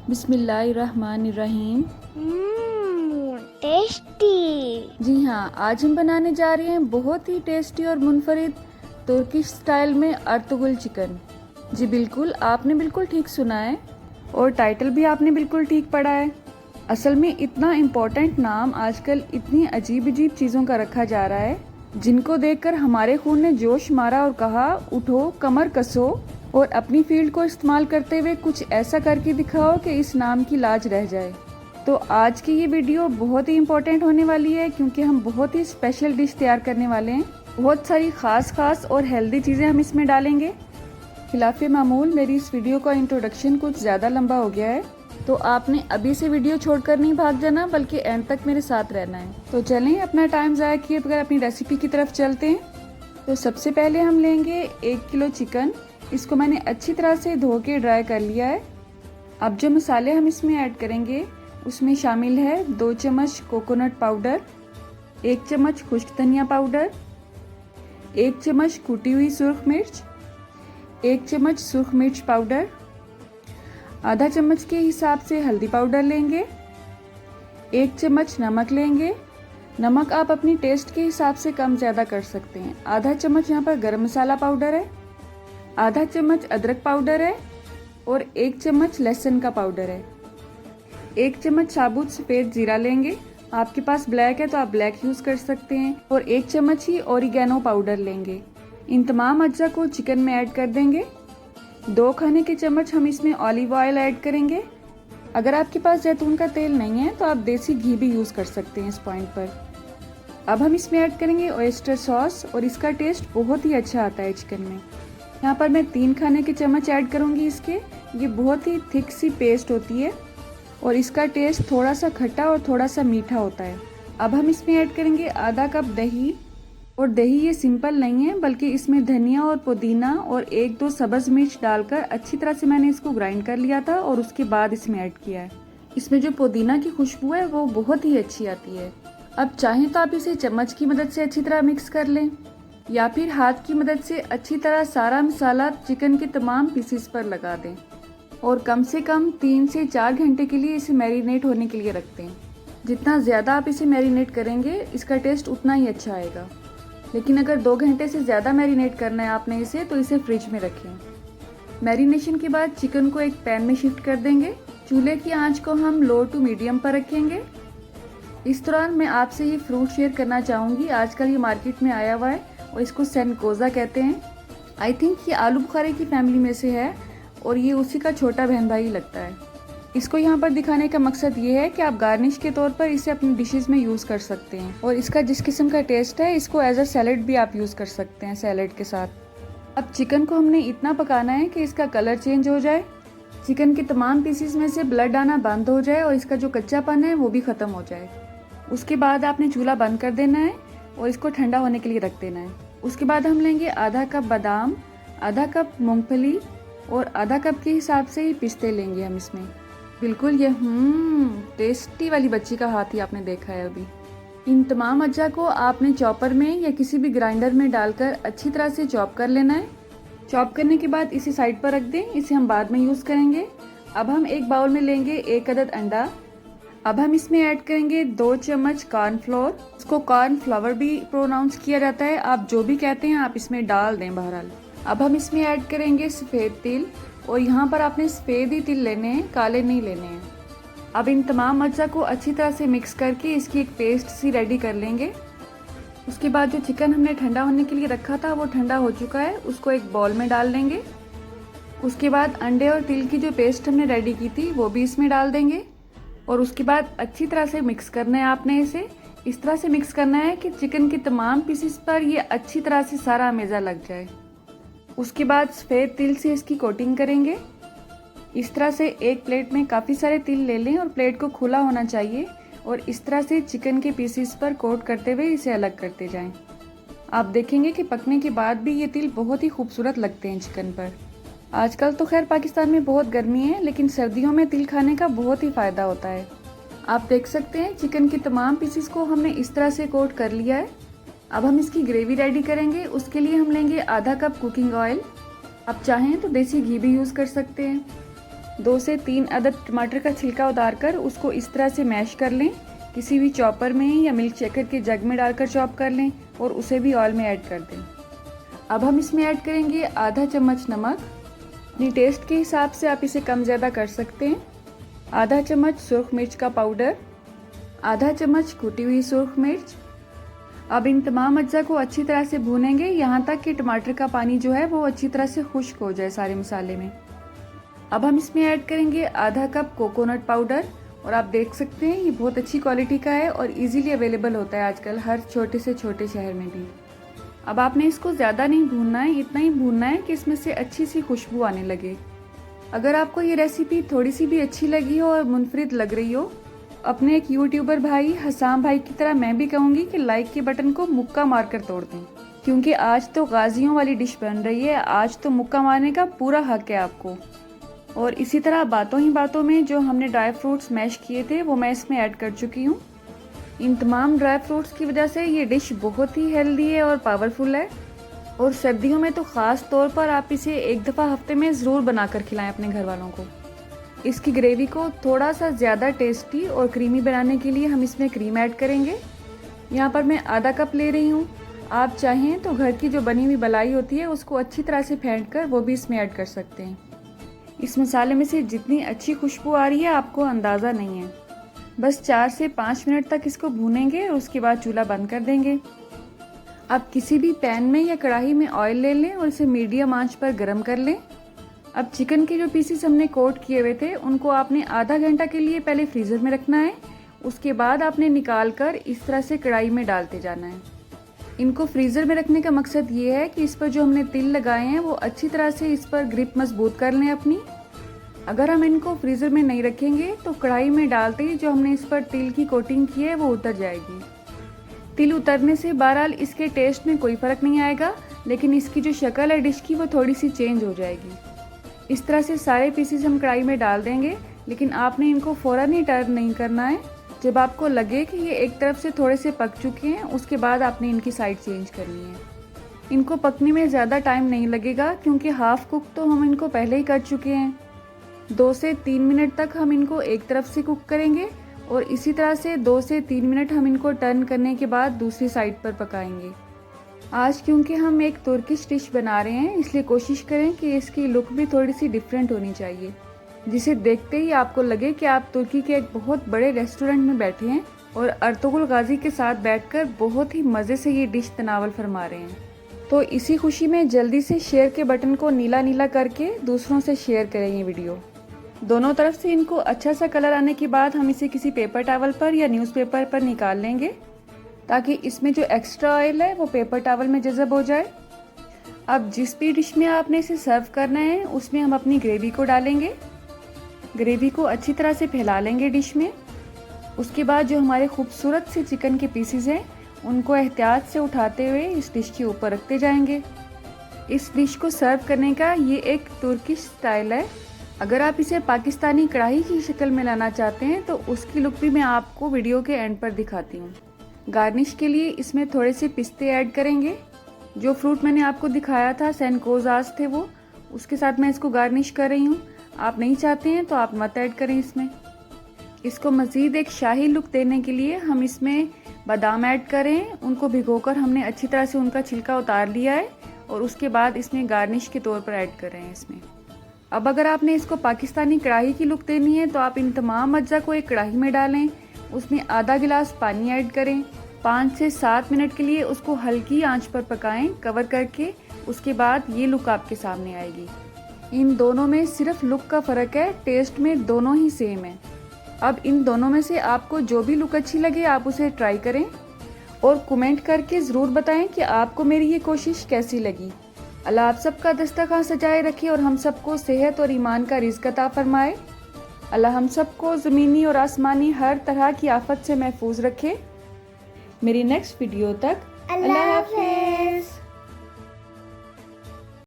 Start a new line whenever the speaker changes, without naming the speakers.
बिस्मिल्लाहिर्रहमानिर्रहीम।
टेस्टी।
जी हाँ, आज हम बनाने जा रहे हैं बहुत ही टेस्टी और मुनफरिद तुर्किश स्टाइल में अर्तुगुल चिकन। जी बिल्कुल, आपने बिल्कुल ठीक सुना है और टाइटल भी आपने बिल्कुल ठीक पढ़ा है। असल में इतना इम्पोर्टेंट नाम आजकल इतनी अजीब अजीब चीज़ों का रखा जा रहा है जिनको देखकर हमारे खून ने जोश मारा और कहा उठो, कमर कसो और अपनी फील्ड को इस्तेमाल करते हुए कुछ ऐसा करके दिखाओ कि इस नाम की लाज रह जाए। तो आज की ये वीडियो बहुत ही इम्पोर्टेंट होने वाली है क्योंकि हम बहुत ही स्पेशल डिश तैयार करने वाले हैं। बहुत सारी खास और हेल्दी चीज़ें हम इसमें डालेंगे। खिलाफ मामूल मेरी इस वीडियो का इंट्रोडक्शन कुछ ज़्यादा लंबा हो गया है, तो आपने अभी से वीडियो छोड़कर नहीं भाग जाना बल्कि एंड तक मेरे साथ रहना है। तो चलें, अपना टाइम ज़ाया किए बगैर अपनी रेसिपी की तरफ चलते हैं। तो सबसे पहले हम लेंगे 1 किलो चिकन। इसको मैंने अच्छी तरह से धो के ड्राई कर लिया है। अब जो मसाले हम इसमें ऐड करेंगे उसमें शामिल है 2 चम्मच कोकोनट पाउडर, 1 चम्मच खुश्क धनिया पाउडर, 1 चम्मच कुटी हुई सुर्ख मिर्च, 1 चम्मच सुर्ख मिर्च पाउडर, आधा चम्मच के हिसाब से हल्दी पाउडर लेंगे, 1 चम्मच नमक लेंगे। नमक आप अपनी टेस्ट के हिसाब से कम ज़्यादा कर सकते हैं। आधा चम्मच यहाँ पर गरम मसाला पाउडर है, आधा चम्मच अदरक पाउडर है और 1 चम्मच लहसुन का पाउडर है। 1 चम्मच साबुत सफ़ेद जीरा लेंगे। आपके पास ब्लैक है तो आप ब्लैक यूज़ कर सकते हैं। और 1 चम्मच ही ओरिगेनो पाउडर लेंगे। इन तमाम अज्जा को चिकन में ऐड कर देंगे। 2 खाने के चम्मच हम इसमें ऑलिव ऑयल ऐड करेंगे। अगर आपके पास जैतून का तेल नहीं है तो आप देसी घी भी यूज़ कर सकते हैं इस पॉइंट पर। अब हम इसमें ऐड करेंगे ऑयस्टर सॉस और इसका टेस्ट बहुत ही अच्छा आता है चिकन में। यहाँ पर मैं 3 खाने के चम्मच ऐड करूँगी इसके। ये बहुत ही थिक सी पेस्ट होती है और इसका टेस्ट थोड़ा सा खट्टा और थोड़ा सा मीठा होता है। अब हम इसमें ऐड करेंगे आधा कप दही। और दही ये सिंपल नहीं है बल्कि इसमें धनिया और पुदीना और 1-2 सब्ज़ मिर्च डालकर अच्छी तरह से मैंने इसको ग्राइंड कर लिया था और उसके बाद इसमें ऐड किया है। इसमें जो पुदीना की खुशबू है वो बहुत ही अच्छी आती है। अब चाहें तो आप इसे चम्मच की मदद से अच्छी तरह मिक्स कर लें या फिर हाथ की मदद से अच्छी तरह सारा मसाला चिकन के तमाम पीसेस पर लगा दें और कम से कम 3 से 4 घंटे के लिए इसे मैरिनेट होने के लिए रखते हैं। जितना ज़्यादा आप इसे मैरिनेट करेंगे इसका टेस्ट उतना ही अच्छा आएगा। लेकिन अगर 2 घंटे से ज़्यादा मैरिनेट करना है आपने इसे तो इसे फ्रिज में रखें। मैरिनेशन के बाद चिकन को एक पैन में शिफ्ट कर देंगे। चूल्हे की आंच को हम लो टू मीडियम पर रखेंगे। इस दौरान मैं आपसे ये फ्रूट शेयर करना चाहूँगी। आजकल ये मार्केट में आया हुआ है और इसको सेनकोजा कहते हैं। आई थिंक ये आलू बुखारे की फैमिली में से है और ये उसी का छोटा बहन भाई लगता है। इसको यहाँ पर दिखाने का मकसद ये है कि आप गार्निश के तौर पर इसे अपनी डिशेस में यूज़ कर सकते हैं और इसका जिस किस्म का टेस्ट है इसको एज अ सैलेड भी आप यूज़ कर सकते हैं सैलेड के साथ। अब चिकन को हमने इतना पकाना है कि इसका कलर चेंज हो जाए, चिकन के तमाम पीसीस में से ब्लड आना बंद हो जाए और इसका जो कच्चापन है वो भी ख़त्म हो जाए। उसके बाद आपने चूल्हा बंद कर देना है और इसको ठंडा होने के लिए रख देना है। उसके बाद हम लेंगे आधा कप बादाम, आधा कप मूंगफली और आधा कप के हिसाब से ही पिस्ते लेंगे हम इसमें। बिल्कुल ये टेस्टी वाली बच्ची का हाथ ही आपने देखा है अभी। इन तमाम अज्जा को आपने चॉपर में या किसी भी ग्राइंडर में डालकर अच्छी तरह से चॉप कर लेना है। चॉप करने के बाद इसे साइड पर रख दें, इसे हम बाद में यूज़ करेंगे। अब हम एक बाउल में लेंगे 1 अदद अंडा। अब हम इसमें ऐड करेंगे 2 चम्मच कॉर्नफ्लोर। इसको कॉर्नफ्लावर भी प्रोनाउंस किया जाता है, आप जो भी कहते हैं आप इसमें डाल दें बहरहाल। अब हम इसमें ऐड करेंगे सफ़ेद तिल और यहाँ पर आपने सफ़ेद ही तिल लेने हैं, काले नहीं लेने हैं। अब इन तमाम अज्जा को अच्छी तरह से मिक्स करके इसकी एक पेस्ट सी रेडी कर लेंगे। उसके बाद जो चिकन हमने ठंडा होने के लिए रखा था वो ठंडा हो चुका है, उसको एक बॉल में डाल देंगे। उसके बाद अंडे और तिल की जो पेस्ट हमने रेडी की थी वो भी इसमें डाल देंगे और उसके बाद अच्छी तरह से मिक्स करना है। आपने इसे इस तरह से मिक्स करना है कि चिकन के तमाम पीसेस पर ये अच्छी तरह से सारा मेज़ा लग जाए। उसके बाद सफ़ेद तिल से इसकी कोटिंग करेंगे। इस तरह से एक प्लेट में काफ़ी सारे तिल ले लें और प्लेट को खुला होना चाहिए और इस तरह से चिकन के पीसेस पर कोट करते हुए इसे अलग करते जाएं। आप देखेंगे कि पकने के बाद भी ये तिल बहुत ही खूबसूरत लगते हैं चिकन पर। आजकल तो खैर पाकिस्तान में बहुत गर्मी है लेकिन सर्दियों में तिल खाने का बहुत ही फ़ायदा होता है। आप देख सकते हैं चिकन के तमाम पीसेस को हमने इस तरह से कोट कर लिया है। अब हम इसकी ग्रेवी रेडी करेंगे। उसके लिए हम लेंगे आधा कप कुकिंग ऑयल। आप चाहें तो देसी घी भी यूज़ कर सकते हैं। 2 से 3 अदद टमाटर का छिलका उतारकर उसको इस तरह से मैश कर लें। किसी भी चॉपर में या मिल्क शेकर के जग में डालकर चॉप कर लें और उसे भी ऑयल में ऐड कर दें। अब हम इसमें ऐड करेंगे आधा चम्मच नमक। अपनी टेस्ट के हिसाब से आप इसे कम ज़्यादा कर सकते हैं। आधा चम्मच सुर्ख मिर्च का पाउडर, आधा चम्मच कुटी हुई सुर्ख मिर्च। अब इन तमाम अज्जा को अच्छी तरह से भूनेंगे यहाँ तक कि टमाटर का पानी जो है वो अच्छी तरह से खुश्क हो जाए सारे मसाले में। अब हम इसमें ऐड करेंगे आधा कप कोकोनट पाउडर और आप देख सकते हैं ये बहुत अच्छी क्वालिटी का है और इजीली अवेलेबल होता है आजकल हर छोटे से छोटे शहर में भी। अब आपने इसको ज़्यादा नहीं भूनना है, इतना ही भूनना है कि इसमें से अच्छी सी खुशबू आने लगे। अगर आपको ये रेसिपी थोड़ी सी भी अच्छी लगी हो और मुनफरिद लग रही हो, अपने एक यूट्यूबर भाई हसाम भाई की तरह मैं भी कहूँगी कि लाइक के बटन को मुक्का मारकर तोड़ दें, क्योंकि आज तो गाजियों वाली डिश बन रही है। आज तो मुक्का मारने का पूरा हक है आपको। और इसी तरह बातों ही बातों में जो हमने ड्राई फ्रूट्स मैश किए थे वो मैं इसमें ऐड कर चुकी हूँ। इन तमाम ड्राई फ्रूट्स की वजह से ये डिश बहुत ही हेल्दी है और पावरफुल है। और सर्दियों में तो ख़ास तौर पर आप इसे एक दफ़ा हफ्ते में ज़रूर बनाकर खिलाएं अपने घर वालों को। इसकी ग्रेवी को थोड़ा सा ज़्यादा टेस्टी और क्रीमी बनाने के लिए हम इसमें क्रीम ऐड करेंगे। यहाँ पर मैं आधा कप ले रही हूँ। आप चाहें तो घर की जो बनी हुई मलाई होती है उसको अच्छी तरह से फेंट कर वो भी इसमें ऐड कर सकते हैं। इस मसाले में से जितनी अच्छी खुशबू आ रही है आपको अंदाज़ा नहीं है। बस 4 से 5 मिनट तक इसको भूनेंगे और उसके बाद चूल्हा बंद कर देंगे। अब किसी भी पैन में या कढ़ाई में ऑयल ले लें और इसे मीडियम आंच पर गर्म कर लें। अब चिकन के जो पीसेस हमने कोट किए हुए थे उनको आपने आधा घंटा के लिए पहले फ्रीज़र में रखना है। उसके बाद आपने निकाल कर इस तरह से कढ़ाई में डालते जाना है। इनको फ्रीज़र में रखने का मकसद ये है कि इस पर जो हमने तिल लगाए हैं वो अच्छी तरह से इस पर ग्रिप मजबूत कर लें अपनी। अगर हम इनको फ्रीज़र में नहीं रखेंगे तो कढ़ाई में डालते ही जो हमने इस पर तिल की कोटिंग की है वो उतर जाएगी। तिल उतरने से बहरहाल इसके टेस्ट में कोई फ़र्क नहीं आएगा, लेकिन इसकी जो शक्ल है डिश की वो थोड़ी सी चेंज हो जाएगी। इस तरह से सारे पीसेस हम कढ़ाई में डाल देंगे, लेकिन आपने इनको फ़ौरन ही टर्न नहीं करना है। जब आपको लगे कि ये एक तरफ से थोड़े से पक चुके हैं उसके बाद आपने इनकी साइड चेंज करनी है। इनको पकने में ज़्यादा टाइम नहीं लगेगा क्योंकि हाफ़ कुक तो हम इनको पहले ही कर चुके हैं। 2 से 3 मिनट तक हम इनको एक तरफ से कुक करेंगे और इसी तरह से 2 से 3 मिनट हम इनको टर्न करने के बाद दूसरी साइड पर पकाएंगे। आज क्योंकि हम एक तुर्किश डिश बना रहे हैं इसलिए कोशिश करें कि इसकी लुक भी थोड़ी सी डिफरेंट होनी चाहिए, जिसे देखते ही आपको लगे कि आप तुर्की के एक बहुत बड़े रेस्टोरेंट में बैठे हैं और अर्तुगरुल गाजी के साथ बैठकर बहुत ही मज़े से ये डिश तनावल फरमा रहे हैं। तो इसी खुशी में जल्दी से शेयर के बटन को नीला नीला करके दूसरों से शेयर करें ये वीडियो। दोनों तरफ से इनको अच्छा सा कलर आने के बाद हम इसे किसी पेपर टॉवल पर या न्यूज़पेपर पर निकाल लेंगे ताकि इसमें जो एक्स्ट्रा ऑयल है वो पेपर टॉवल में जज़ब हो जाए। अब जिस भी डिश में आपने इसे सर्व करना है उसमें हम अपनी ग्रेवी को डालेंगे। ग्रेवी को अच्छी तरह से फैला लेंगे डिश में। उसके बाद जो हमारे खूबसूरत से चिकन के पीसेस हैं उनको एहतियात से उठाते हुए इस डिश के ऊपर रखते जाएंगे। इस डिश को सर्व करने का ये एक तुर्किश स्टाइल है। अगर आप इसे पाकिस्तानी कढ़ाई की शक्ल में लाना चाहते हैं तो उसकी लुक भी मैं आपको वीडियो के एंड पर दिखाती हूँ। गार्निश के लिए इसमें थोड़े से पिस्ते ऐड करेंगे। जो फ्रूट मैंने आपको दिखाया था सैनकोज़ास थे वो, उसके साथ मैं इसको गार्निश कर रही हूँ। आप नहीं चाहते हैं तो आप मत ऐड करें इसमें। इसको मज़ीद एक शाही लुक देने के लिए हम इसमें बादाम ऐड करें। उनको भिगोकर हमने अच्छी तरह से उनका छिलका उतार लिया है और उसके बाद इसमें गार्निश के तौर पर ऐड कर रहे हैं इसमें। अब अगर आपने इसको पाकिस्तानी कढ़ाई की लुक देनी है तो आप इन तमाम अज्जा को एक कढ़ाई में डालें, उसमें आधा गिलास पानी ऐड करें, 5 से 7 मिनट के लिए उसको हल्की आंच पर पकाएं कवर करके। उसके बाद ये लुक आपके सामने आएगी। इन दोनों में सिर्फ लुक का फ़र्क है, टेस्ट में दोनों ही सेम है। अब इन दोनों में से आपको जो भी लुक अच्छी लगे आप उसे ट्राई करें और कमेंट करके ज़रूर बताएं कि आपको मेरी ये कोशिश कैसी लगी। अल्लाह आप सबका दस्तरखान सजाए रखे और हम सबको सेहत और ईमान का रिज़्क़ अता फरमाए। अल्लाह हम सबको ज़मीनी और आसमानी हर तरह की आफत से महफूज रखे। मेरी नेक्स्ट वीडियो तक अल्लाह हाफ़िज़।